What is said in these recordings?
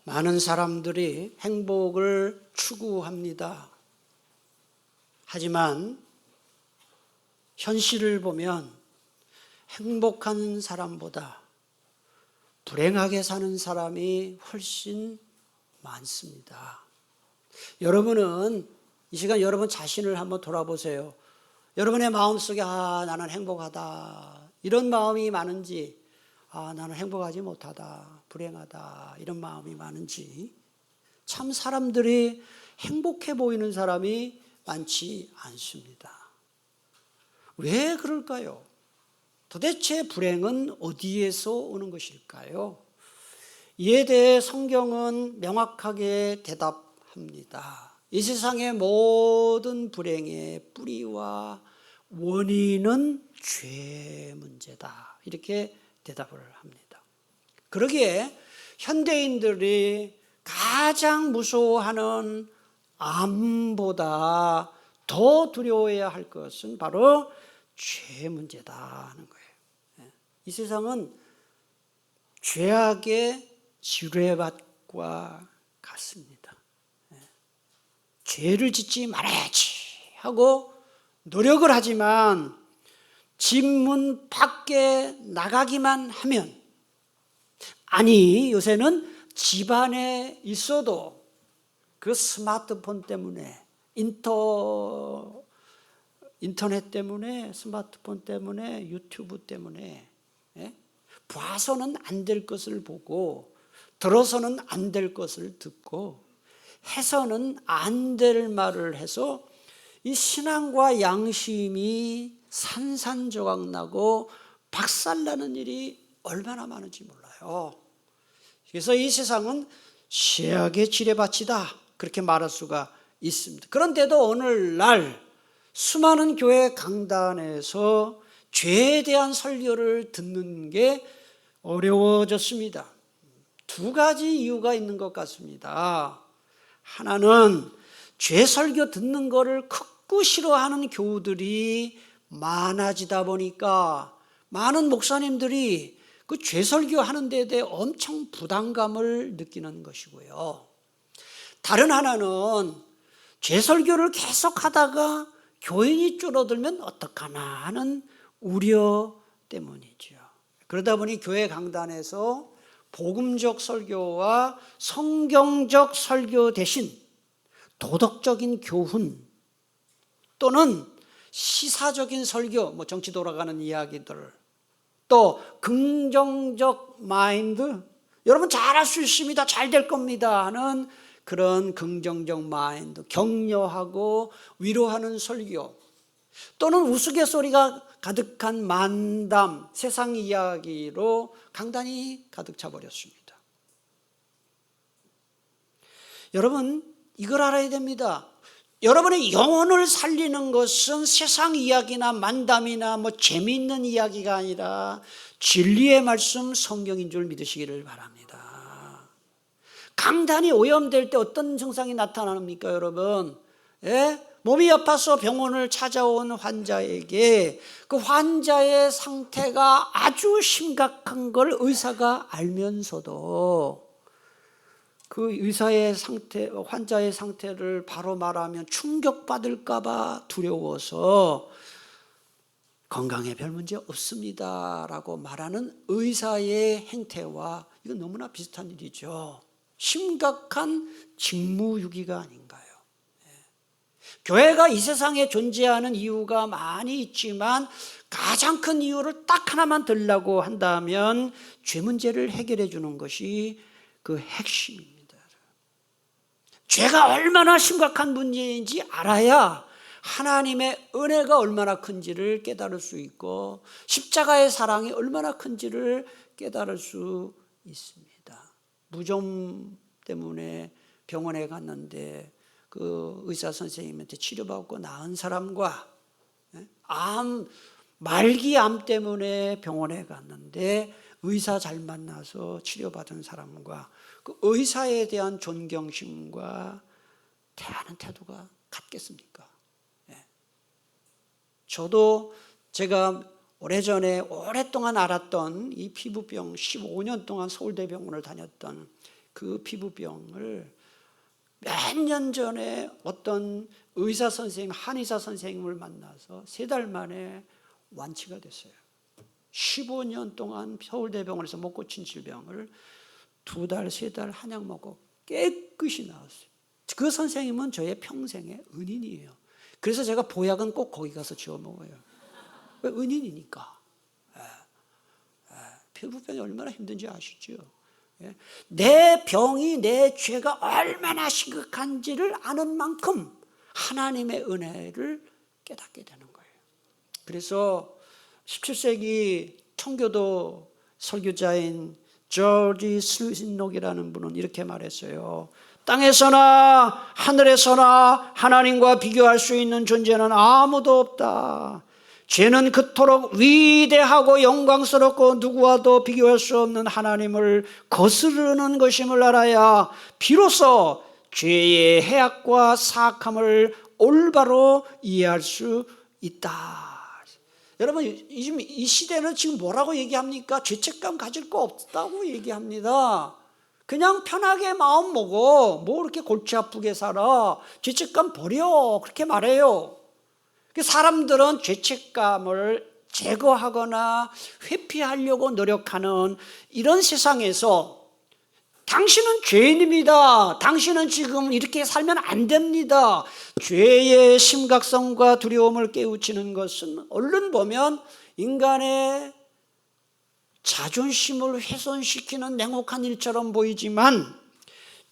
많은 사람들이 행복을 추구합니다. 하지만 현실을 보면 행복한 사람보다 불행하게 사는 사람이 훨씬 많습니다. 여러분은 이 시간 여러분 자신을 한번 돌아보세요. 여러분의 마음속에 나는 행복하다 이런 마음이 많은지, 나는 행복하지 못하다, 불행하다 이런 마음이 많은지, 참 사람들이 행복해 보이는 사람이 많지 않습니다. 왜 그럴까요? 도대체 불행은 어디에서 오는 것일까요? 이에 대해 성경은 명확하게 대답합니다. 이 세상의 모든 불행의 뿌리와 원인은 죄 문제다, 이렇게 대답을 합니다. 그러기에 현대인들이 가장 무서워하는 암보다 더 두려워해야 할 것은 바로 죄 문제다 하는 거예요. 이 세상은 죄악의 지뢰밭과 같습니다. 죄를 짓지 말아야지 하고 노력을 하지만 집 문 밖에 나가기만 하면, 아니 요새는 집안에 있어도 그 스마트폰 때문에, 인터넷 때문에, 스마트폰 때문에, 유튜브 때문에 봐서는 안 될 것을 보고, 들어서는 안 될 것을 듣고, 해서는 안 될 말을 해서 이 신앙과 양심이 산산조각 나고 박살나는 일이 얼마나 많은지 몰라요. 그래서 이 세상은 죄악의 지뢰밭이다, 그렇게 말할 수가 있습니다. 그런데도 오늘날 수많은 교회 강단에서 죄에 대한 설교를 듣는 게 어려워졌습니다. 두 가지 이유가 있는 것 같습니다. 하나는 죄 설교 듣는 거를 극구 싫어하는 교우들이 많아지다 보니까 많은 목사님들이 그 죄 설교하는 데에 대해 엄청 부담감을 느끼는 것이고요. 다른 하나는 죄 설교를 계속 하다가 교인이 줄어들면 어떡하나 하는 우려 때문이죠. 그러다 보니 교회 강단에서 복음적 설교와 성경적 설교 대신 도덕적인 교훈 또는 시사적인 설교, 정치 돌아가는 이야기들, 또 긍정적 마인드, 여러분 잘할 수 있습니다, 잘 될 겁니다 하는 그런 긍정적 마인드, 격려하고 위로하는 설교, 또는 우스갯소리가 가득한 만담, 세상 이야기로 강단이 가득 차버렸습니다. 여러분 이걸 알아야 됩니다. 여러분의 영혼을 살리는 것은 세상 이야기나 만담이나 재미있는 이야기가 아니라 진리의 말씀 성경인 줄 믿으시기를 바랍니다. 강단이 오염될 때 어떤 증상이 나타납니까 여러분? 몸이 아파서 병원을 찾아온 환자에게 그 환자의 상태가 아주 심각한 걸 의사가 알면서도 그 의사의 상태, 환자의 상태를 바로 말하면 충격받을까 봐 두려워서 건강에 별 문제 없습니다 라고 말하는 의사의 행태와 이건 너무나 비슷한 일이죠. 심각한 직무유기가 아닌가요? 교회가 이 세상에 존재하는 이유가 많이 있지만 가장 큰 이유를 딱 하나만 들라고 한다면 죄 문제를 해결해 주는 것이 그 핵심입니다. 죄가 얼마나 심각한 문제인지 알아야 하나님의 은혜가 얼마나 큰지를 깨달을 수 있고 십자가의 사랑이 얼마나 큰지를 깨달을 수 있습니다. 무좀 때문에 병원에 갔는데 그 의사 선생님한테 치료받고 나은 사람과 말기암 때문에 병원에 갔는데 의사 잘 만나서 치료받은 사람과 그 의사에 대한 존경심과 대하는 태도가 같겠습니까? 저도 제가 오래전에 오랫동안 알았던 이 피부병 15년 동안 서울대병원을 다녔던 그 피부병을 몇 년 전에 어떤 의사 선생님, 한의사 선생님을 만나서 3달 만에 완치가 됐어요. 15년 동안 서울대병원에서 못 고친 질병을 2달, 3달 한약 먹고 깨끗이 나았어요. 그 선생님은 저의 평생의 은인이에요. 그래서 제가 보약은 꼭 거기 가서 지어 먹어요. 왜? 은인이니까. 피부병이 얼마나 힘든지 아시죠? 내 병이, 내 죄가 얼마나 심각한지를 아는 만큼 하나님의 은혜를 깨닫게 되는 거예요. 그래서 17세기 청교도 설교자인 조지 슬신록이라는 분은 이렇게 말했어요. 땅에서나 하늘에서나 하나님과 비교할 수 있는 존재는 아무도 없다. 죄는 그토록 위대하고 영광스럽고 누구와도 비교할 수 없는 하나님을 거스르는 것임을 알아야 비로소 죄의 해악과 사악함을 올바로 이해할 수 있다. 여러분, 이 시대는 지금 뭐라고 얘기합니까? 죄책감 가질 거 없다고 얘기합니다. 그냥 편하게 마음 먹어. 뭐 이렇게 골치 아프게 살아. 죄책감 버려. 그렇게 말해요. 사람들은 죄책감을 제거하거나 회피하려고 노력하는 이런 세상에서 당신은 죄인입니다. 당신은 지금 이렇게 살면 안 됩니다. 죄의 심각성과 두려움을 깨우치는 것은 얼른 보면 인간의 자존심을 훼손시키는 냉혹한 일처럼 보이지만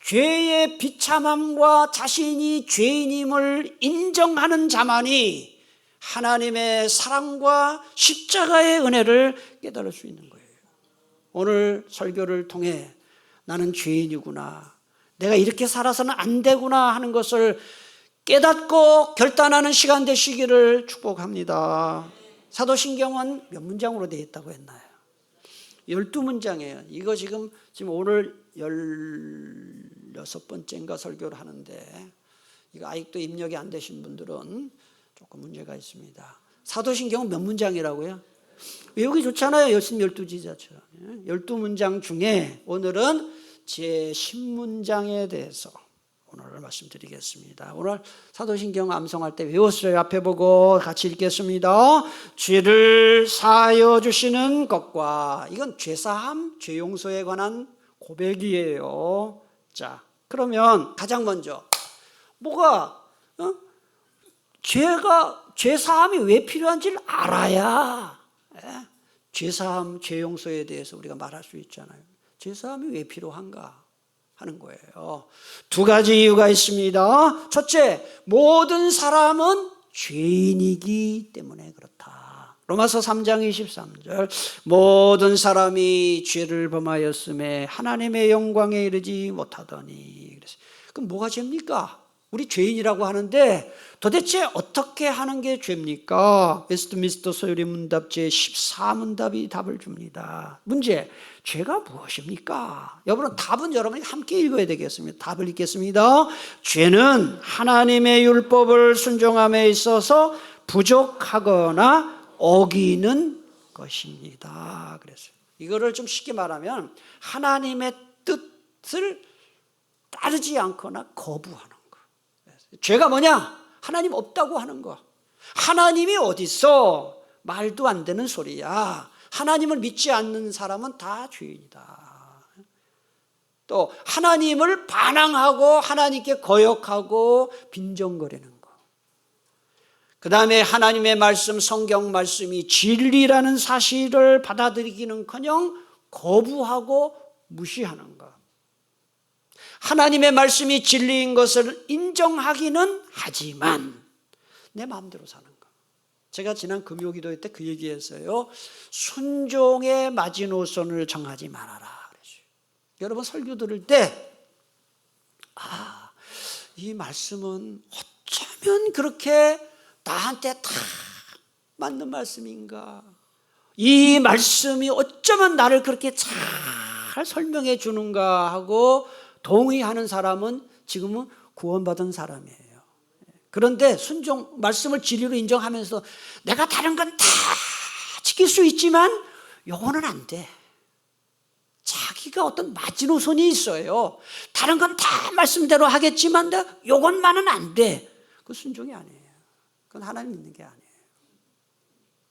죄의 비참함과 자신이 죄인임을 인정하는 자만이 하나님의 사랑과 십자가의 은혜를 깨달을 수 있는 거예요. 오늘 설교를 통해 나는 죄인이구나, 내가 이렇게 살아서는 안 되구나 하는 것을 깨닫고 결단하는 시간 되시기를 축복합니다. 사도신경은 몇 문장으로 되어 있다고 했나요? 12문장이에요. 이거 지금 오늘 16번째인가 설교를 하는데 이거 아직도 입력이 안 되신 분들은 조금 문제가 있습니다. 사도신경은 몇 문장이라고요? 외우기 좋잖아요. 열심 12지자처럼. 12문장 중에 오늘은 제 10문장에 대해서 오늘 말씀드리겠습니다. 오늘 사도신경 암송할 때 외웠어요. 앞에 보고 같이 읽겠습니다. 죄를 사하여 주시는 것과, 이건 죄사함, 죄용서에 관한 고백이에요. 자, 그러면 가장 먼저 죄사함이 왜 필요한지를 알아야 죄사함, 죄용서에 대해서 우리가 말할 수 있잖아요. 죄사함이 왜 필요한가 하는 거예요. 2가지 이유가 있습니다. 첫째, 모든 사람은 죄인이기 때문에 그렇다. 로마서 3장 23절, 모든 사람이 죄를 범하였음에 하나님의 영광에 이르지 못하더니. 그럼 뭐가 죄입니까? 우리 죄인이라고 하는데 도대체 어떻게 하는 게 죄입니까? 웨스트민스터 소요리 문답 제14문답이 답을 줍니다. 문제, 죄가 무엇입니까? 답은 여러분이 함께 읽어야 되겠습니다. 답을 읽겠습니다. 죄는 하나님의 율법을 순종함에 있어서 부족하거나 어기는 것입니다. 그래서 이거를 좀 쉽게 말하면 하나님의 뜻을 따르지 않거나 거부하는 거. 죄가 뭐냐? 하나님 없다고 하는 거. 하나님이 어디 있어? 말도 안 되는 소리야. 하나님을 믿지 않는 사람은 다 죄인이다. 또 하나님을 반항하고 하나님께 거역하고 빈정거리는 거. 그 다음에 하나님의 말씀, 성경 말씀이 진리라는 사실을 받아들이기는커녕 거부하고 무시하는 것. 하나님의 말씀이 진리인 것을 인정하기는 하지만 내 마음대로 사는 것. 제가 지난 금요기도회 때 그 얘기했어요. 순종의 마지노선을 정하지 말아라 그랬어요. 여러분 설교 들을 때 이 말씀은 어쩌면 그렇게 나한테 다 맞는 말씀인가? 이 말씀이 어쩌면 나를 그렇게 잘 설명해 주는가 하고 동의하는 사람은 지금은 구원받은 사람이에요. 그런데 말씀을 진리로 인정하면서 내가 다른 건 다 지킬 수 있지만 요거는 안 돼. 자기가 어떤 마지노선이 있어요. 다른 건 다 말씀대로 하겠지만 요것만은 안 돼. 그 순종이 아니에요. 그건 하나님 믿는 게 아니에요.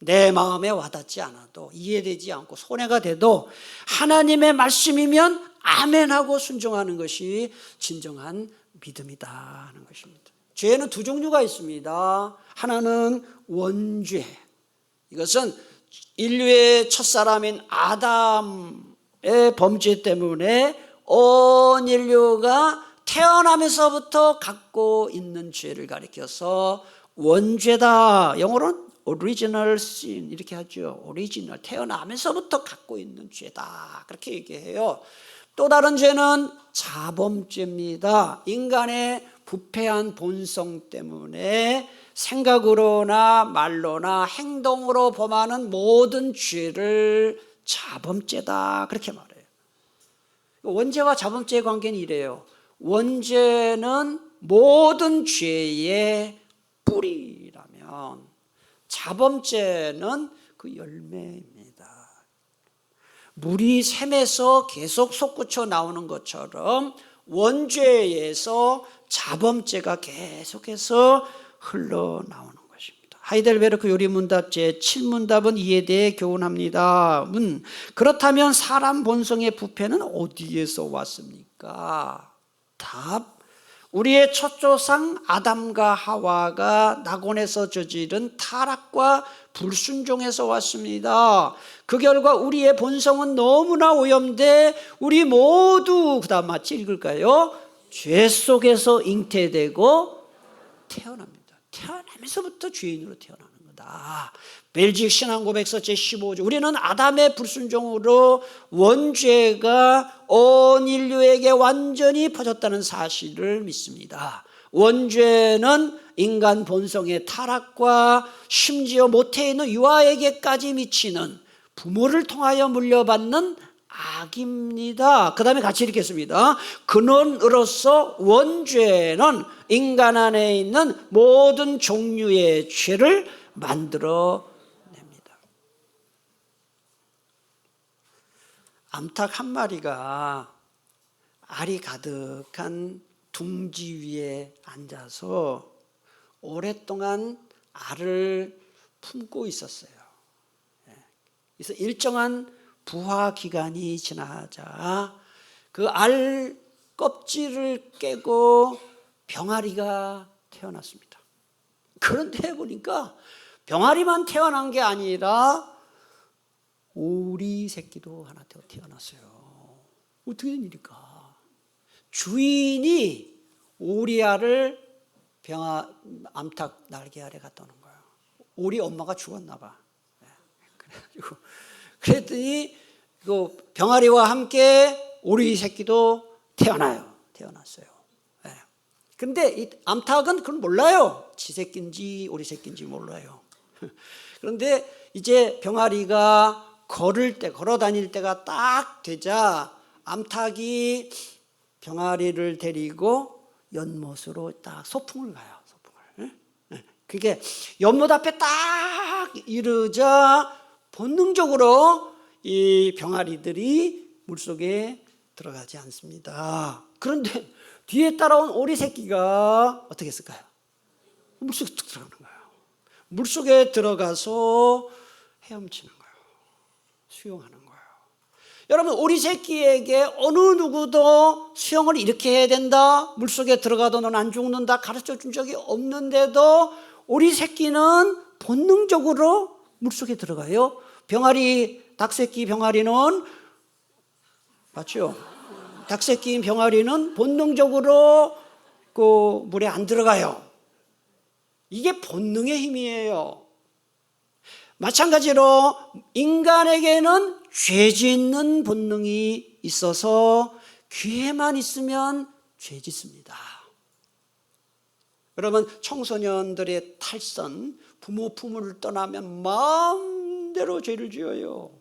내 마음에 와닿지 않아도, 이해되지 않고 손해가 돼도 하나님의 말씀이면 아멘하고 순종하는 것이 진정한 믿음이다 하는 것입니다. 죄는 두 종류가 있습니다. 하나는 원죄. 이것은 인류의 첫사람인 아담의 범죄 때문에 온 인류가 태어나면서부터 갖고 있는 죄를 가리켜서 원죄다. 영어로는 original sin 이렇게 하죠. original, 태어나면서부터 갖고 있는 죄다 그렇게 얘기해요. 또 다른 죄는 자범죄입니다. 인간의 부패한 본성 때문에 생각으로나 말로나 행동으로 범하는 모든 죄를 자범죄다 그렇게 말해요. 원죄와 자범죄의 관계는 이래요. 원죄는 모든 죄의 뿌리라면 자범죄는 그 열매입니다. 물이 샘에서 계속 솟구쳐 나오는 것처럼 원죄에서 자범죄가 계속해서 흘러나오는 것입니다. 하이델베르크 요리문답 제7문답은 이에 대해 교훈합니다. 그렇다면 사람 본성의 부패는 어디에서 왔습니까? 답, 우리의 첫 조상 아담과 하와가 낙원에서 저지른 타락과 불순종에서 왔습니다. 그 결과 우리의 본성은 너무나 오염돼 우리 모두, 그 다음 같이 읽을까요? 죄 속에서 잉태되고 태어납니다. 태어나면서부터 죄인으로 태어나는 거다. 벨지익 신앙고백서 제15조, 우리는 아담의 불순종으로 원죄가 온 인류에게 완전히 퍼졌다는 사실을 믿습니다. 원죄는 인간 본성의 타락과 심지어 모태에 있는 유아에게까지 미치는 부모를 통하여 물려받는 악입니다. 그 다음에 같이 읽겠습니다. 근원으로서 원죄는 인간 안에 있는 모든 종류의 죄를 만들어냅니다. 암탉 한 마리가 알이 가득한 둥지 위에 앉아서 오랫동안 알을 품고 있었어요. 그래서 일정한 부화 기간이 지나자 그 알 껍질을 깨고 병아리가 태어났습니다. 그런데 보니까 병아리만 태어난 게 아니라 오리 새끼도 하나 태어났어요. 어떻게 된 일일까? 주인이 오리알을 암탉 날개 아래 갖다 놓은 거예요. 오리 엄마가 죽었나 봐. 그래가지고 그랬더니 그 병아리와 함께 오리 새끼도 태어났어요. 근데 이 암탉은 그걸 몰라요. 지 새끼인지 오리 새끼인지 몰라요. 그런데 이제 병아리가 걸어 다닐 때가 딱 되자 암탉이 병아리를 데리고 연못으로 딱 소풍을 가요. 그게 연못 앞에 딱 이르자 본능적으로 이 병아리들이 물속에 들어가지 않습니다. 그런데 뒤에 따라온 오리 새끼가 어떻게 했을까요? 물속에 툭 들어가는 거예요. 물속에 들어가서 헤엄치는 거예요. 수영하는 거예요. 여러분, 오리 새끼에게 어느 누구도 수영을 이렇게 해야 된다, 물속에 들어가도 넌 안 죽는다 가르쳐 준 적이 없는데도 오리 새끼는 본능적으로 물속에 들어가요. 닭새끼 병아리는 맞죠? 닭새끼인 병아리는 본능적으로 그 물에 안 들어가요. 이게 본능의 힘이에요. 마찬가지로 인간에게는 죄 짓는 본능이 있어서 기회만 있으면 죄 짓습니다. 여러분, 청소년들의 탈선, 부모 품을 떠나면 마음대로 죄를 지어요.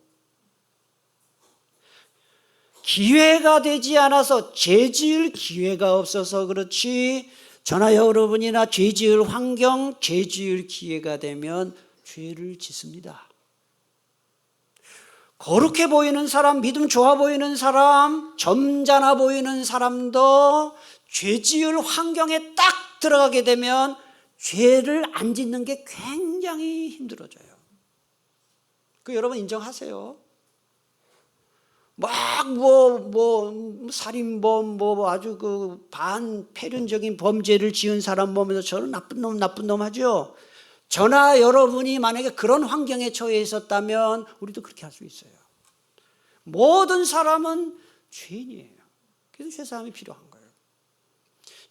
기회가 되지 않아서, 죄 지을 기회가 없어서 그렇지, 저나 여러분이나 죄 지을 환경, 죄 지을 기회가 되면 죄를 짓습니다. 거룩해 보이는 사람, 믿음 좋아 보이는 사람, 점잖아 보이는 사람도 죄 지을 환경에 딱 들어가게 되면 죄를 안 짓는 게 굉장히 힘들어져요. 그 여러분 인정하세요? 막 살인범 아주 그 반폐륜적인 범죄를 지은 사람 보면서 저는 나쁜 놈 하죠. 저나 여러분이 만약에 그런 환경에 처해 있었다면 우리도 그렇게 할 수 있어요. 모든 사람은 죄인이에요. 그래서 죄사함이 필요한 거예요.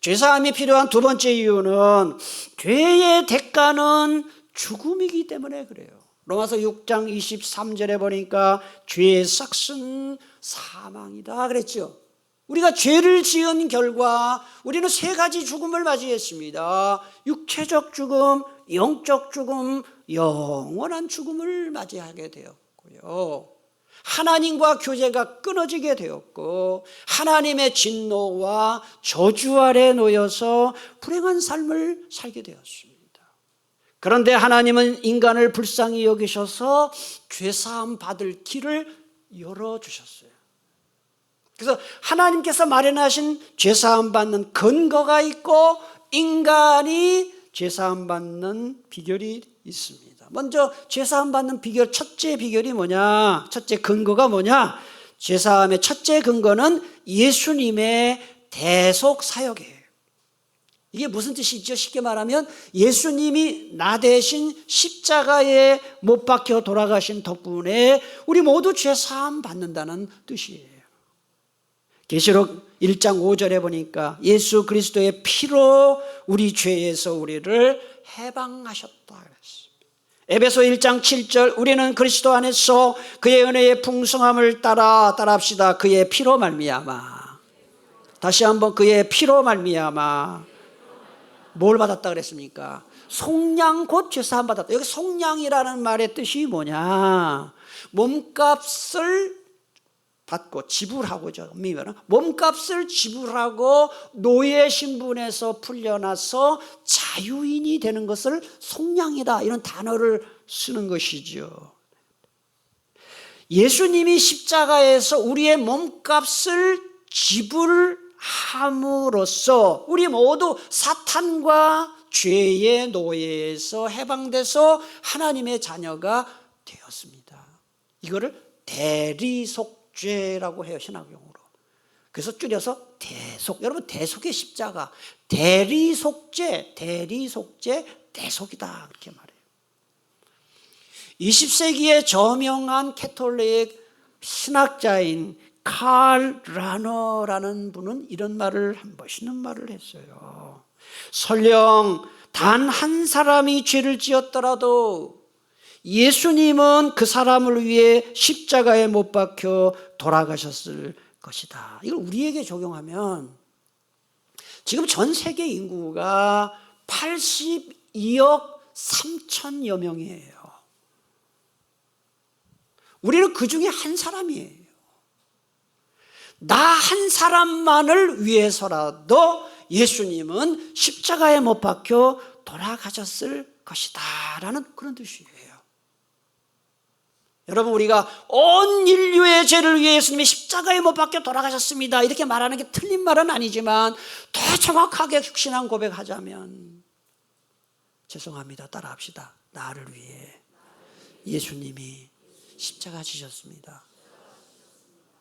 죄사함이 필요한 두 번째 이유는 죄의 대가는 죽음이기 때문에 그래요. 로마서 6장 23절에 보니까 죄의 삭은 사망이다 그랬죠. 우리가 죄를 지은 결과 우리는 세 가지 죽음을 맞이했습니다. 육체적 죽음, 영적 죽음, 영원한 죽음을 맞이하게 되었고요. 하나님과 교제가 끊어지게 되었고 하나님의 진노와 저주 아래 놓여서 불행한 삶을 살게 되었습니다. 그런데 하나님은 인간을 불쌍히 여기셔서 죄사함 받을 길을 열어주셨어요. 그래서 하나님께서 마련하신 죄사함 받는 근거가 있고 인간이 죄사함 받는 비결이 있습니다. 먼저 죄사함 받는 비결, 첫째 비결이 뭐냐? 첫째 근거가 뭐냐? 죄사함의 첫째 근거는 예수님의 대속 사역이에요. 이게 무슨 뜻이죠? 쉽게 말하면 예수님이 나 대신 십자가에 못 박혀 돌아가신 덕분에 우리 모두 죄사함 받는다는 뜻이에요. 계시록 1장 5절에 보니까 예수 그리스도의 피로 우리 죄에서 우리를 해방하셨다 그랬습니다. 에베소 1장 7절 우리는 그리스도 안에서 그의 은혜의 풍성함을 따라합시다. 그의 피로 말미암아. 다시 한번 그의 피로 말미암아. 뭘 받았다 그랬습니까? 속량 곧 죄사함 받았다. 여기 속량이라는 말의 뜻이 뭐냐? 몸값을 받고 지불하고죠. 몸값을 지불하고 노예 신분에서 풀려나서 자유인이 되는 것을 속량이다 이런 단어를 쓰는 것이죠. 예수님이 십자가에서 우리의 몸값을 지불함으로써 우리 모두 사탄과 죄의 노예에서 해방돼서 하나님의 자녀가 되었습니다. 이거를 대리속죄라고 해요, 신학용어로. 그래서 줄여서 대속. 여러분, 대속의 십자가, 대리속죄, 대속이다 그렇게 말해요. 20세기에 저명한 캐톨릭 신학자인 칼 라너라는 분은 이런 말을, 멋있는 말을 했어요. 설령 단 한 사람이 죄를 지었더라도 예수님은 그 사람을 위해 십자가에 못 박혀 돌아가셨을 것이다. 이걸 우리에게 적용하면 지금 전 세계 인구가 82억 3천여 명이에요. 우리는 그 중에 한 사람이에요. 나 한 사람만을 위해서라도 예수님은 십자가에 못 박혀 돌아가셨을 것이다 라는 그런 뜻이에요. 여러분, 우리가 온 인류의 죄를 위해 예수님이 십자가에 못 박혀 돌아가셨습니다 이렇게 말하는 게 틀린 말은 아니지만 더 정확하게 신앙 고백하자면 죄송합니다, 따라합시다. 나를 위해 예수님이 십자가 지셨습니다.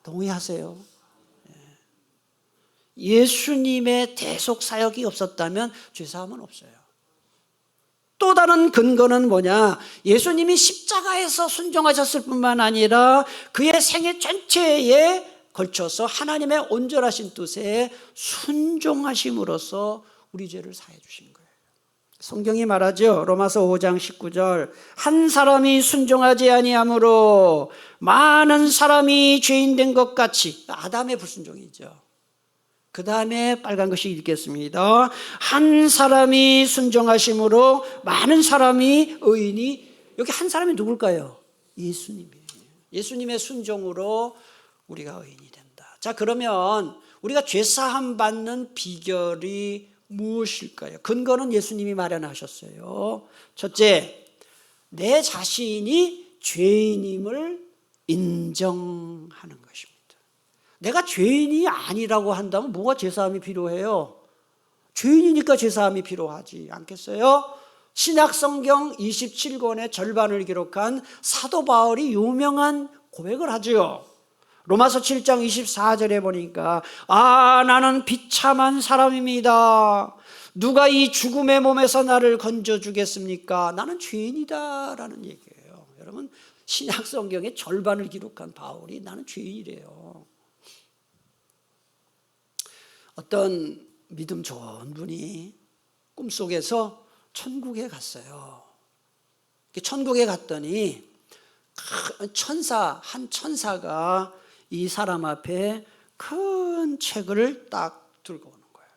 동의하세요? 예수님의 대속 사역이 없었다면 죄사함은 없어요. 또 다른 근거는 뭐냐? 예수님이 십자가에서 순종하셨을 뿐만 아니라 그의 생애 전체에 걸쳐서 하나님의 온전하신 뜻에 순종하심으로써 우리 죄를 사해 주신 거예요. 성경이 말하죠. 로마서 5장 19절 한 사람이 순종하지 아니함으로 많은 사람이 죄인 된 것 같이, 아담의 불순종이죠. 그 다음에 빨간 것이 읽겠습니다. 한 사람이 순종하심으로 많은 사람이 의인이, 여기 한 사람이 누굴까요? 예수님이에요. 예수님의 순종으로 우리가 의인이 된다. 자, 그러면 우리가 죄사함 받는 비결이 무엇일까요? 근거는 예수님이 마련하셨어요. 첫째, 내 자신이 죄인임을 인정하는 것입니다. 내가 죄인이 아니라고 한다면 뭐가 제사함이 필요해요? 죄인이니까 제사함이 필요하지 않겠어요? 신약성경 27권의 절반을 기록한 사도 바울이 유명한 고백을 하죠. 로마서 7장 24절에 보니까 나는 비참한 사람입니다. 누가 이 죽음의 몸에서 나를 건져주겠습니까? 나는 죄인이다 라는 얘기예요. 여러분, 신약성경의 절반을 기록한 바울이 나는 죄인이래요. 어떤 믿음 좋은 분이 꿈속에서 천국에 갔어요. 천국에 갔더니 한 천사가 이 사람 앞에 큰 책을 딱 들고 오는 거예요.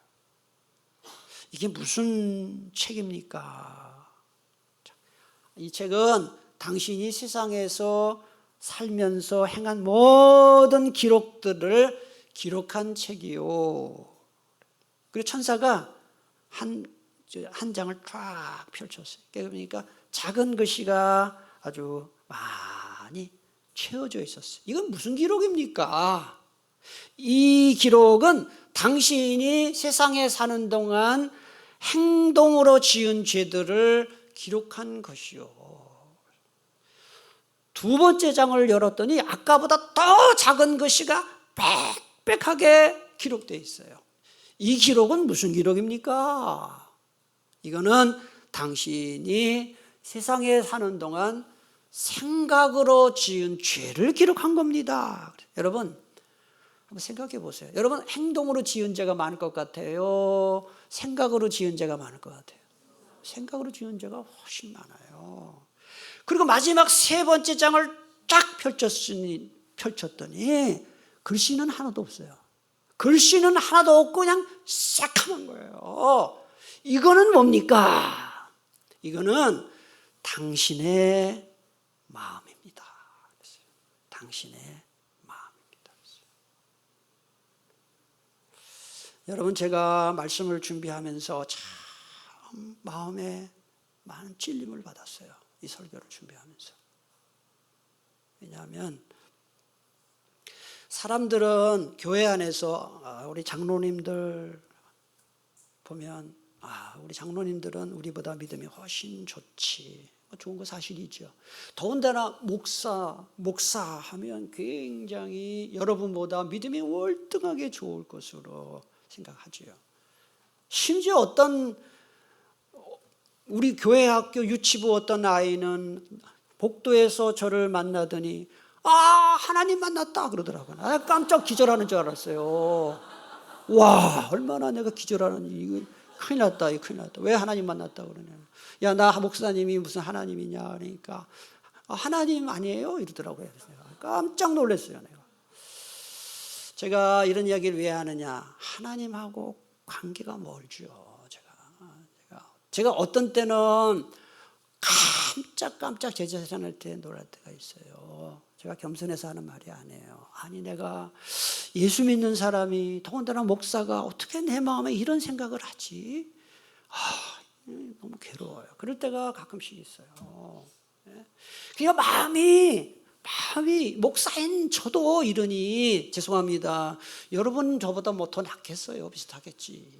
이게 무슨 책입니까? 이 책은 당신이 세상에서 살면서 행한 모든 기록들을 기록한 책이요. 그리고 천사가 한 장을 쫙 펼쳤어요. 그러니까 작은 글씨가 아주 많이 채워져 있었어요. 이건 무슨 기록입니까? 이 기록은 당신이 세상에 사는 동안 행동으로 지은 죄들을 기록한 것이요. 두 번째 장을 열었더니 아까보다 더 작은 글씨가 빽빽하게 기록되어 있어요. 이 기록은 무슨 기록입니까? 이거는 당신이 세상에 사는 동안 생각으로 지은 죄를 기록한 겁니다. 여러분, 한번 생각해 보세요. 여러분, 행동으로 지은 죄가 많을 것 같아요? 생각으로 지은 죄가 많을 것 같아요? 생각으로 지은 죄가 훨씬 많아요. 그리고 마지막 세 번째 장을 쫙 펼쳤더니 글씨는 하나도 없어요. 글씨는 하나도 없고 그냥 새카만 거예요. 이거는 뭡니까? 이거는 당신의 마음입니다. 당신의 마음입니다. 여러분, 제가 말씀을 준비하면서 참 마음에 많은 찔림을 받았어요. 이 설교를 준비하면서. 왜냐하면 사람들은 교회 안에서 우리 장로님들 보면 우리 장로님들은 우리보다 믿음이 훨씬 좋지. 좋은 거 사실이죠. 더군다나 목사 하면 굉장히 여러분보다 믿음이 월등하게 좋을 것으로 생각하죠. 심지어 어떤 우리 교회 학교 유치부 어떤 아이는 복도에서 저를 만나더니 하나님 만났다 그러더라고요. 깜짝 기절하는 줄 알았어요. 와, 얼마나 내가 기절하는지. 이거 큰일 났다. 왜 하나님 만났다 그러냐. 야, 나 목사님이 무슨 하나님이냐. 그러니까 하나님 아니에요 이러더라고요. 깜짝 놀랐어요. 제가 이런 이야기를 왜 하느냐. 하나님하고 관계가 멀죠. 제가 어떤 때는 깜짝 제자산할 때 놀랄 때가 있어요. 제가 겸손해서 하는 말이 아니에요. 내가 예수 믿는 사람이 더군다나 목사가 어떻게 내 마음에 이런 생각을 하지? 너무 괴로워요. 그럴 때가 가끔씩 있어요. 그러니까 마음이 목사인 저도 이러니 죄송합니다. 여러분 저보다 더 낫겠어요. 비슷하겠지.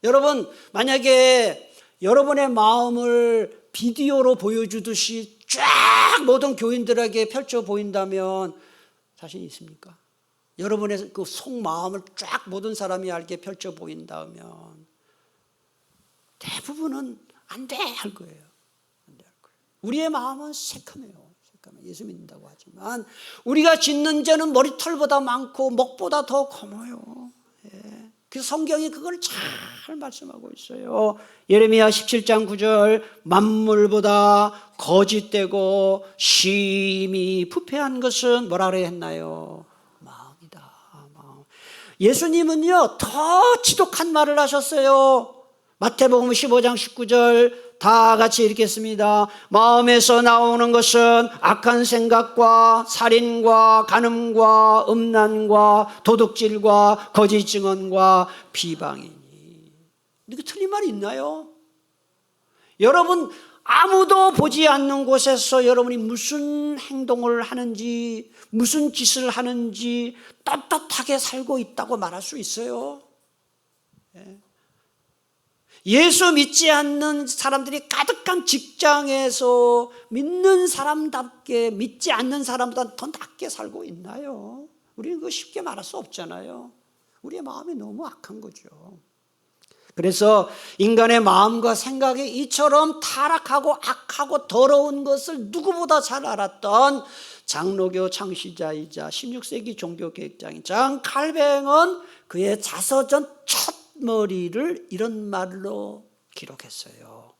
여러분, 만약에 여러분의 마음을 비디오로 보여주듯이 쫙 모든 교인들에게 펼쳐 보인다면 자신 있습니까? 여러분의 그 속마음을 쫙 모든 사람이 알게 펼쳐 보인다면 대부분은 안 돼 할 거예요. 안 돼 할 거예요. 우리의 마음은 새카매요. 예수 믿는다고 하지만 우리가 짓는 죄는 머리털보다 많고 목보다 더 검어요. 그래서 성경이 그걸 잘 말씀하고 있어요. 예레미야 17장 9절 만물보다 거짓되고 심히 부패한 것은 뭐라 그래 했나요? 마음이다. 마음. 예수님은요 더 지독한 말을 하셨어요. 마태복음 15장 19절 다 같이 읽겠습니다. 마음에서 나오는 것은 악한 생각과 살인과 간음과 음란과 도둑질과 거짓 증언과 비방이니. 이거 틀린 말이 있나요? 여러분, 아무도 보지 않는 곳에서 여러분이 무슨 행동을 하는지, 무슨 짓을 하는지 떳떳하게 살고 있다고 말할 수 있어요. 예수 믿지 않는 사람들이 가득한 직장에서 믿는 사람답게 믿지 않는 사람보다 더 낫게 살고 있나요? 우리는 그거 쉽게 말할 수 없잖아요. 우리의 마음이 너무 악한 거죠. 그래서 인간의 마음과 생각이 이처럼 타락하고 악하고 더러운 것을 누구보다 잘 알았던 장로교 창시자이자 16세기 종교개혁자인 장 칼뱅은 그의 자서전 첫 머리를 이런 말로 기록했어요.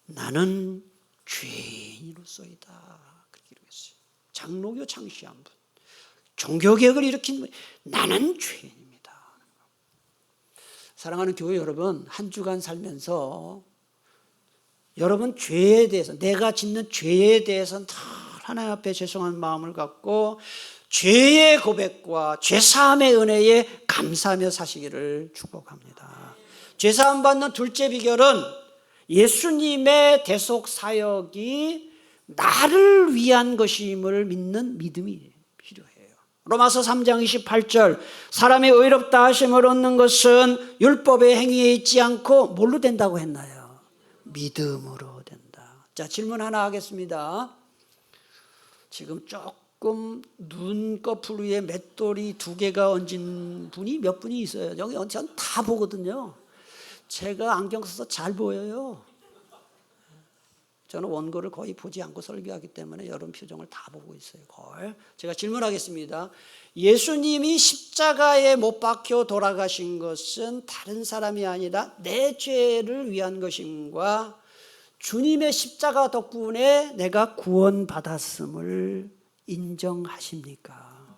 나는 죄인으로서이다. 그렇게 기록했어요. 장로교 창시한 분, 종교개혁을 일으킨 분, 나는 죄인입니다. 사랑하는 교회 여러분, 한 주간 살면서 여러분 죄에 대해서, 내가 짓는 죄에 대해서는 다 하나님 앞에 죄송한 마음을 갖고 죄의 고백과 죄사함의 은혜에 감사하며 사시기를 축복합니다. 죄사함 받는 둘째 비결은 예수님의 대속 사역이 나를 위한 것임을 믿는 믿음이 필요해요. 로마서 3장 28절, 사람이 의롭다 하심을 얻는 것은 율법의 행위에 있지 않고 뭘로 된다고 했나요? 믿음으로 된다. 자, 질문 하나 하겠습니다. 지금 조금 눈꺼풀 위에 맷돌이 2개가 얹은 분이 몇 분이 있어요. 여기 전 다 보거든요. 제가 안경 써서 잘 보여요. 저는 원고를 거의 보지 않고 설교하기 때문에 여러분 표정을 다 보고 있어요. 거의. 제가 질문하겠습니다. 예수님이 십자가에 못 박혀 돌아가신 것은 다른 사람이 아니라 내 죄를 위한 것임과 주님의 십자가 덕분에 내가 구원받았음을 인정하십니까?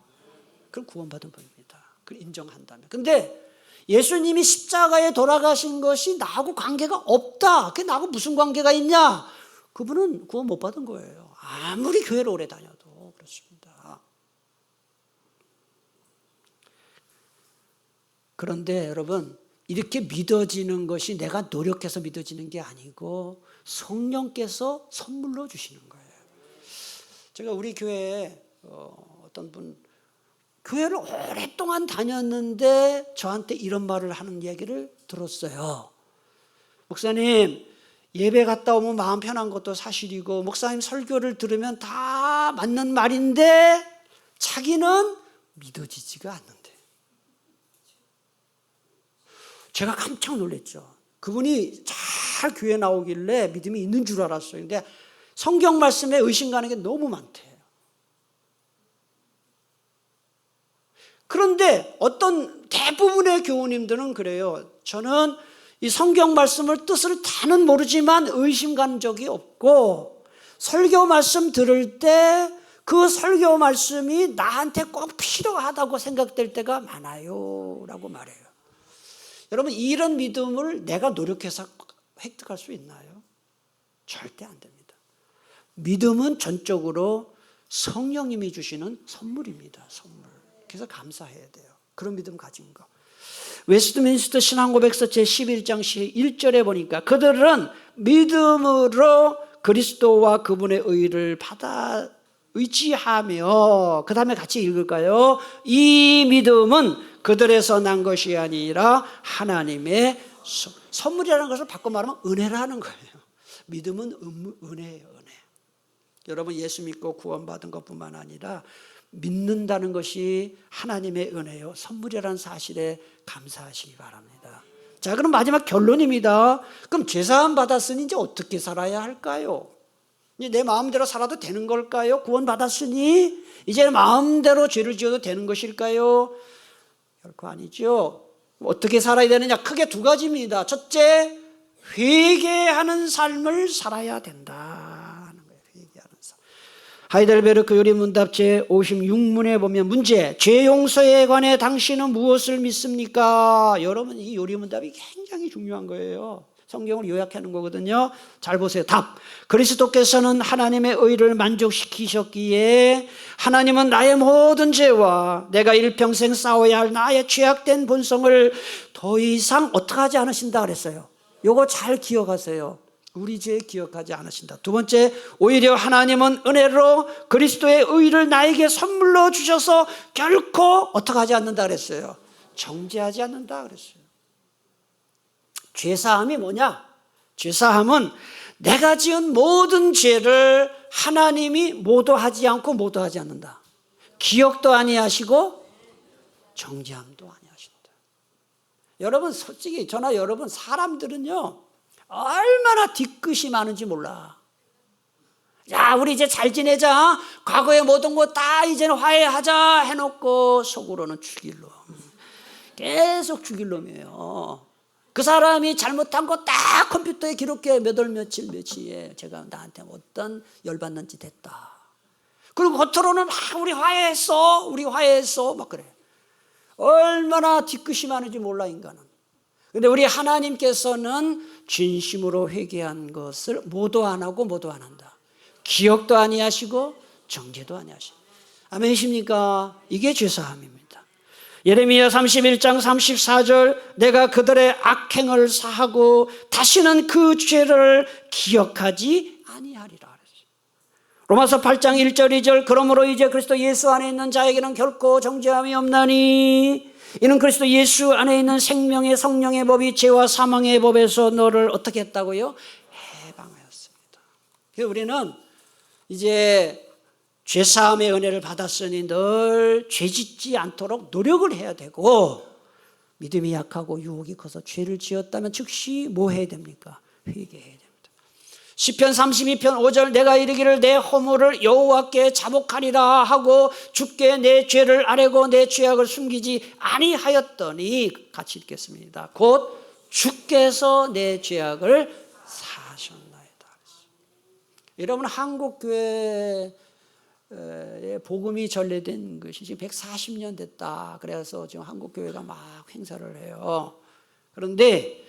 그럼 구원받은 분입니다. 그걸 인정한다면. 근데 예수님이 십자가에 돌아가신 것이 나하고 관계가 없다. 그게 나하고 무슨 관계가 있냐? 그분은 구원 못 받은 거예요. 아무리 교회를 오래 다녀도 그렇습니다. 그런데 여러분, 이렇게 믿어지는 것이 내가 노력해서 믿어지는 게 아니고 성령께서 선물로 주시는 거예요. 제가 우리 교회에 어떤 분, 교회를 오랫동안 다녔는데 저한테 이런 말을 하는 얘기를 들었어요. 목사님, 예배 갔다 오면 마음 편한 것도 사실이고 목사님 설교를 들으면 다 맞는 말인데 자기는 믿어지지가 않는데. 제가 깜짝 놀랐죠. 그분이 잘 교회 나오길래 믿음이 있는 줄 알았어요. 근데 성경 말씀에 의심 가는 게 너무 많대요. 그런데 어떤 대부분의 교우님들은 그래요. 저는 이 성경 말씀을 뜻을 다는 모르지만 의심 간 적이 없고 설교 말씀 들을 때 그 설교 말씀이 나한테 꼭 필요하다고 생각될 때가 많아요 라고 말해요. 여러분, 이런 믿음을 내가 노력해서 획득할 수 있나요? 절대 안 됩니다. 믿음은 전적으로 성령님이 주시는 선물입니다. 선물. 그래서 감사해야 돼요. 그런 믿음 가진 거. 웨스트민스터 신앙고백서 제11장 1절에 보니까 그들은 믿음으로 그리스도와 그분의 의를 받아 의지하며, 그 다음에 같이 읽을까요? 이 믿음은 그들에서 난 것이 아니라 하나님의 선물이라는 것을 바꿔 말하면 은혜라는 거예요. 믿음은 은혜예요, 은혜. 여러분, 예수 믿고 구원받은 것뿐만 아니라 믿는다는 것이 하나님의 은혜요, 선물이라는 사실에 감사하시기 바랍니다. 자, 그럼 마지막 결론입니다. 그럼 죄사함 받았으니 이제 어떻게 살아야 할까요? 이제 내 마음대로 살아도 되는 걸까요? 구원 받았으니 이제 마음대로 죄를 지어도 되는 것일까요? 결코 아니죠. 어떻게 살아야 되느냐? 크게 2가지입니다. 첫째, 회개하는 삶을 살아야 된다. 회개하는 삶. 하이델베르크 요리문답 제56문에 보면 문제, 죄 용서에 관해 당신은 무엇을 믿습니까? 여러분, 이 요리문답이 굉장히 중요한 거예요. 성경을 요약하는 거거든요. 잘 보세요. 답. 그리스도께서는 하나님의 의를 만족시키셨기에 하나님은 나의 모든 죄와 내가 일평생 싸워야 할 나의 죄악된 본성을 더 이상 어떻게 하지 않으신다 그랬어요. 요거 잘 기억하세요. 우리 죄 기억하지 않으신다. 두 번째, 오히려 하나님은 은혜로 그리스도의 의를 나에게 선물로 주셔서 결코 어떻게 하지 않는다 그랬어요? 정죄하지 않는다 그랬어요. 죄사함이 뭐냐? 죄사함은 내가 지은 모든 죄를 하나님이 모도하지 않고 모도하지 않는다. 기억도 아니하시고 정죄함도 아니하신다. 여러분 솔직히 저나 여러분 사람들은요 얼마나 뒤끝이 많은지 몰라. 야, 우리 이제 잘 지내자. 과거의 모든 거 다 이제는 화해하자 해놓고 속으로는 죽일 놈. 계속 죽일 놈이에요. 그 사람이 잘못한 거 딱 컴퓨터에 기록해 몇 월 며칠 며칠에 제가 나한테 어떤 열받는 짓 했다. 그리고 겉으로는 막 우리 화해했어 막 그래. 얼마나 뒤끝이 많은지 몰라 인간은. 근데 우리 하나님께서는 진심으로 회개한 것을 모도 안 하고 모도 안 한다. 기억도 아니하시고 정죄도 아니하시고. 아멘이십니까? 이게 죄사함입니다. 예레미야 31장 34절 내가 그들의 악행을 사하고 다시는 그 죄를 기억하지 아니하리라 그랬어요. 로마서 8장 1절 2절 그러므로 이제 그리스도 예수 안에 있는 자에게는 결코 정죄함이 없나니 이는 그리스도 예수 안에 있는 생명의 성령의 법이 죄와 사망의 법에서 너를 어떻게 했다고요? 해방하였습니다. 그래서 우리는 이제 죄사함의 은혜를 받았으니 늘 죄짓지 않도록 노력을 해야 되고 믿음이 약하고 유혹이 커서 죄를 지었다면 즉시 뭐 해야 됩니까? 회개해야 됩니다. 시편 32편 5절 내가 이르기를 내 허물을 여호와께 자복하리라 하고 주께 내 죄를 아뢰고 내 죄악을 숨기지 아니하였더니 같이 읽겠습니다. 곧 주께서 내 죄악을 사하셨나이다. 여러분 한국교회에 복음이 전래된 것이 지금 140년 됐다. 그래서 지금 한국교회가 막 행사를 해요. 그런데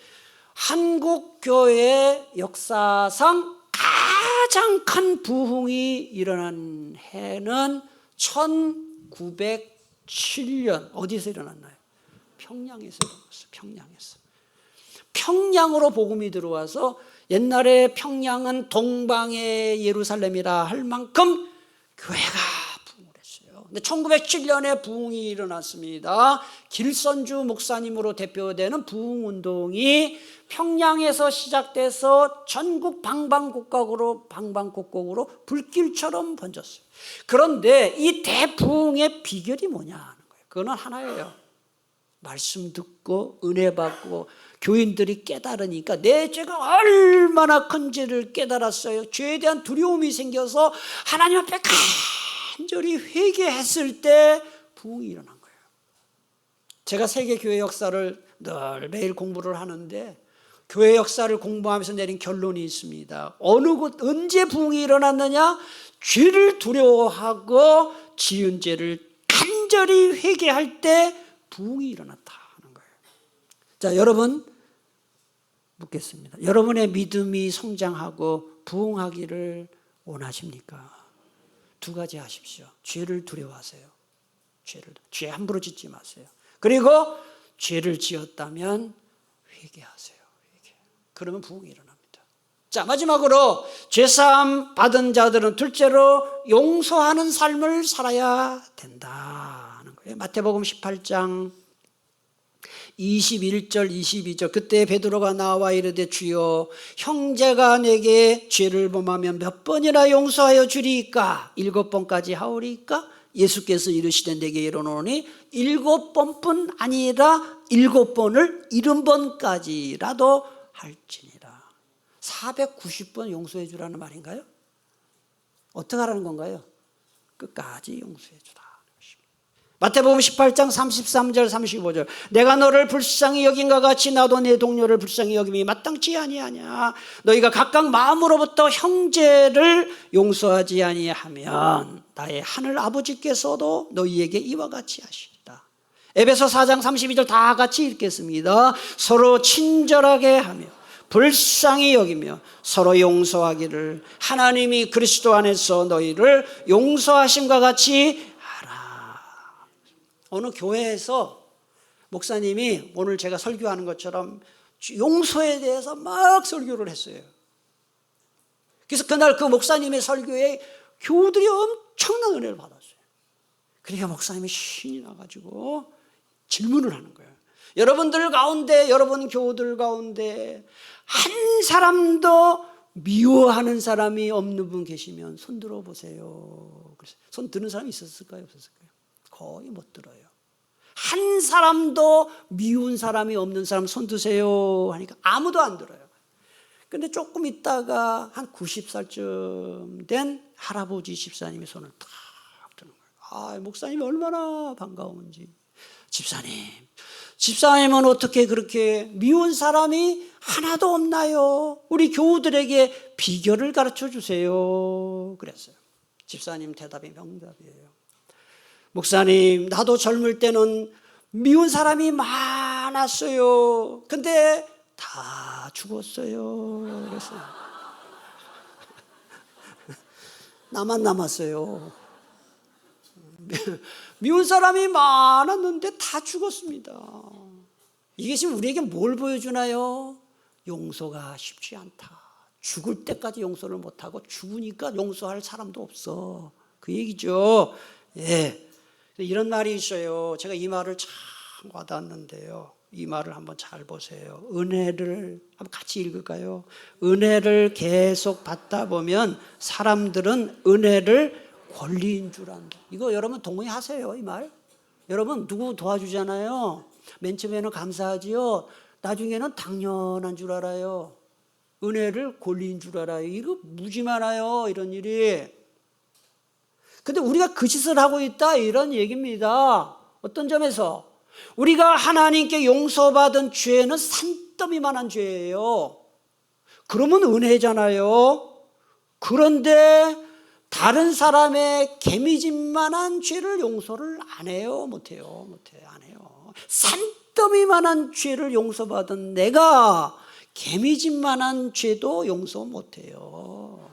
한국교회 역사상 가장 큰 부흥이 일어난 해는 1907년 어디서 일어났나요? 평양에서 일어났어요. 평양으로 복음이 들어와서 옛날에 평양은 동방의 예루살렘이라 할 만큼 교회가 부흥을 했어요. 근데 1907년에 부흥이 일어났습니다. 길선주 목사님으로 대표되는 부흥운동이 평양에서 시작돼서 전국 방방곡곡으로 불길처럼 번졌어요. 그런데 이 대부흥의 비결이 뭐냐 하는 거예요. 그거는 하나예요. 말씀 듣고 은혜 받고 교인들이 깨달으니까 내 죄가 얼마나 큰지를 깨달았어요. 죄에 대한 두려움이 생겨서 하나님 앞에 간절히 회개했을 때 부흥이 일어난 거예요. 제가 세계 교회 역사를 늘 매일 공부를 하는데 교회 역사를 공부하면서 내린 결론이 있습니다. 어느 곳 언제 부흥이 일어났느냐? 죄를 두려워하고 지은 죄를 간절히 회개할 때 부흥이 일어났다 하는 거예요. 자, 여러분 묻겠습니다. 여러분의 믿음이 성장하고 부흥하기를 원하십니까? 두 가지 하십시오. 죄를 두려워하세요. 죄 함부로 짓지 마세요. 그리고 죄를 지었다면 회개하세요. 그러면 부흥이 일어납니다. 자, 마지막으로 죄사함 받은 자들은 둘째로 용서하는 삶을 살아야 된다 하는 거예요. 마태복음 18장 21절 22절 그때 베드로가 나와 이르되 주여 형제가 내게 죄를 범하면 몇 번이나 용서하여 주리이까? 7번까지 하오리이까? 예수께서 이르시되 내게 이르노니 7번뿐 아니라 7번을 70번까지라도 할지니라. 490번 용서해 주라는 말인가요? 어떻게 하라는 건가요? 끝까지 용서해 주라. 마태복음 18장 33절 35절 내가 너를 불쌍히 여긴과 같이 나도 내 동료를 불쌍히 여김이 마땅치 아니하냐. 너희가 각각 마음으로부터 형제를 용서하지 아니하면 나의 하늘 아버지께서도 너희에게 이와 같이 하시리라. 에베소 4장 32절 다 같이 읽겠습니다. 서로 친절하게 하며 불쌍히 여기며 서로 용서하기를 하나님이 그리스도 안에서 너희를 용서하심과 같이 어느 교회에서 목사님이 오늘 제가 설교하는 것처럼 용서에 대해서 막 설교를 했어요. 그래서 그날 그 목사님의 설교에 교우들이 엄청난 은혜를 받았어요. 그러니까 목사님이 신이 나가지고 질문을 하는 거예요. 여러분들 가운데, 여러분 교우들 가운데 한 사람도 미워하는 사람이 없는 분 계시면 손 들어보세요. 그래서 손 드는 사람이 있었을까요? 없었을까요? 거의 못 들어요. 한 사람도 미운 사람이 없는 사람 손 드세요 하니까 아무도 안 들어요. 근데 조금 있다가 한 90살쯤 된 할아버지 집사님이 손을 탁 드는 거예요. 목사님이 얼마나 반가운지. 집사님은 어떻게 그렇게 미운 사람이 하나도 없나요? 우리 교우들에게 비결을 가르쳐 주세요. 그랬어요. 집사님 대답이 명답이에요. 목사님, 나도 젊을 때는 미운 사람이 많았어요. 근데 다 죽었어요. 그랬어요. 나만 남았어요. 미운 사람이 많았는데 다 죽었습니다. 이게 지금 우리에게 뭘 보여주나요? 용서가 쉽지 않다. 죽을 때까지 용서를 못하고 죽으니까 용서할 사람도 없어. 그 얘기죠. 예. 이런 말이 있어요. 제가 이 말을 참 와닿았는데요. 이 말을 한번 잘 보세요. 은혜를 한번 같이 읽을까요? 은혜를 계속 받다 보면 사람들은 은혜를 권리인 줄 안다. 이거 여러분 동의하세요? 이 말? 여러분 누구 도와주잖아요. 맨 처음에는 감사하지요. 나중에는 당연한 줄 알아요. 은혜를 권리인 줄 알아요. 이거 무지 많아요. 이런 일이. 근데 우리가 그 짓을 하고 있다 이런 얘기입니다. 어떤 점에서? 우리가 하나님께 용서받은 죄는 산더미만한 죄예요. 그러면 은혜잖아요. 그런데 다른 사람의 개미집만한 죄를 용서를 안 해요. 못해요. 안 해요. 산더미만한 죄를 용서받은 내가 개미집만한 죄도 용서 못해요.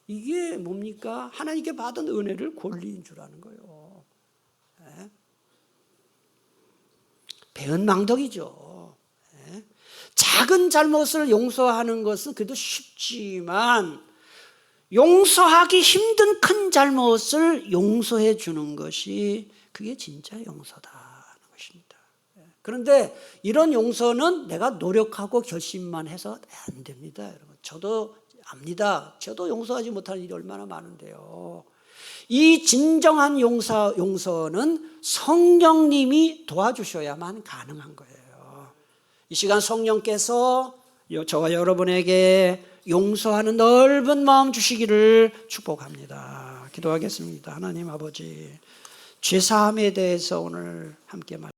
이게 뭡니까? 하나님께 받은 은혜를 권리인 줄 아는 거예요. 네? 배은망덕이죠. 네? 작은 잘못을 용서하는 것은 그래도 쉽지만 용서하기 힘든 큰 잘못을 용서해 주는 것이 그게 진짜 용서다는 것입니다. 그런데 이런 용서는 내가 노력하고 결심만 해서 안 됩니다. 여러분. 저도 압니다. 저도 용서하지 못하는 일이 얼마나 많은데요. 이 진정한 용서는 성령님이 도와주셔야만 가능한 거예요. 이 시간 성령께서 저와 여러분에게 용서하는 넓은 마음 주시기를 축복합니다. 기도하겠습니다. 하나님 아버지, 죄사함에 대해서 오늘 함께